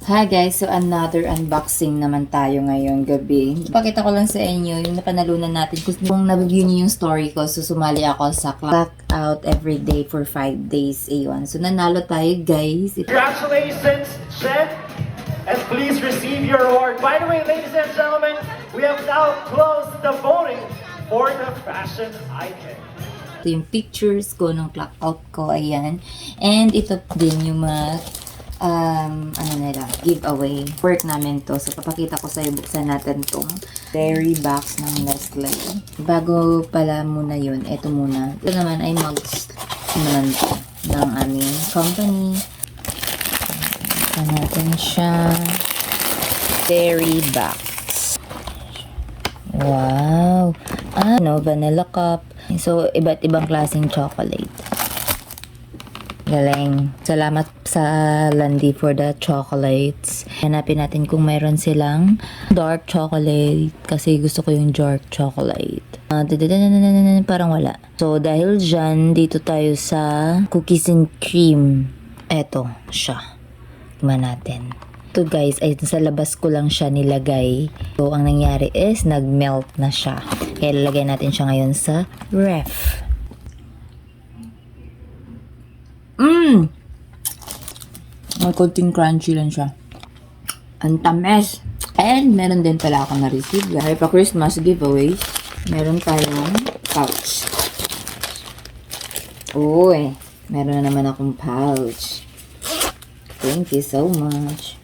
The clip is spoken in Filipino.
Hi guys, so another unboxing naman tayo ngayong gabi. Pakita ko lang sa inyo yung napanalunan natin. Kung nabibigyan niyo yung story ko, so sumali ako sa Clock Out Everyday for 5 days. Ayun. So nanalo tayo guys. Congratulations, Shen, and please receive your award. By the way, ladies and gentlemen, we have now closed the voting for the fashion icon. Ito yung pictures ko ng Clock Out ko. Ayan. And ito din yung mga giveaway. Work namin to. So, papakita ko sa'yo, buksan natin tong dairy box ng Nestle. Bago pala muna yun, ito muna. Ito naman ay mugs naman to ng aming company. Ito natin siya. Dairy box. Wow! Vanilla cup. So, iba't ibang klaseng chocolate. Galing. Salamat sa Landi for the chocolates. Hanapin natin kung mayroon silang dark chocolate kasi gusto ko yung dark chocolate. Parang wala. So, dahil dyan, dito tayo sa cookies and cream. Eto, siya. Tingnan natin. Ito guys, ay sa labas ko lang siya nilagay. So, ang nangyari is, nag-melt na siya. Kaya lalagay natin siya ngayon sa ref. May konting crunchy lang siya. Ang tamis. And meron din pala ako na-receive. Dahil pa Christmas giveaways, meron tayong pouch. Uy, meron na naman akong pouch. Thank you so much.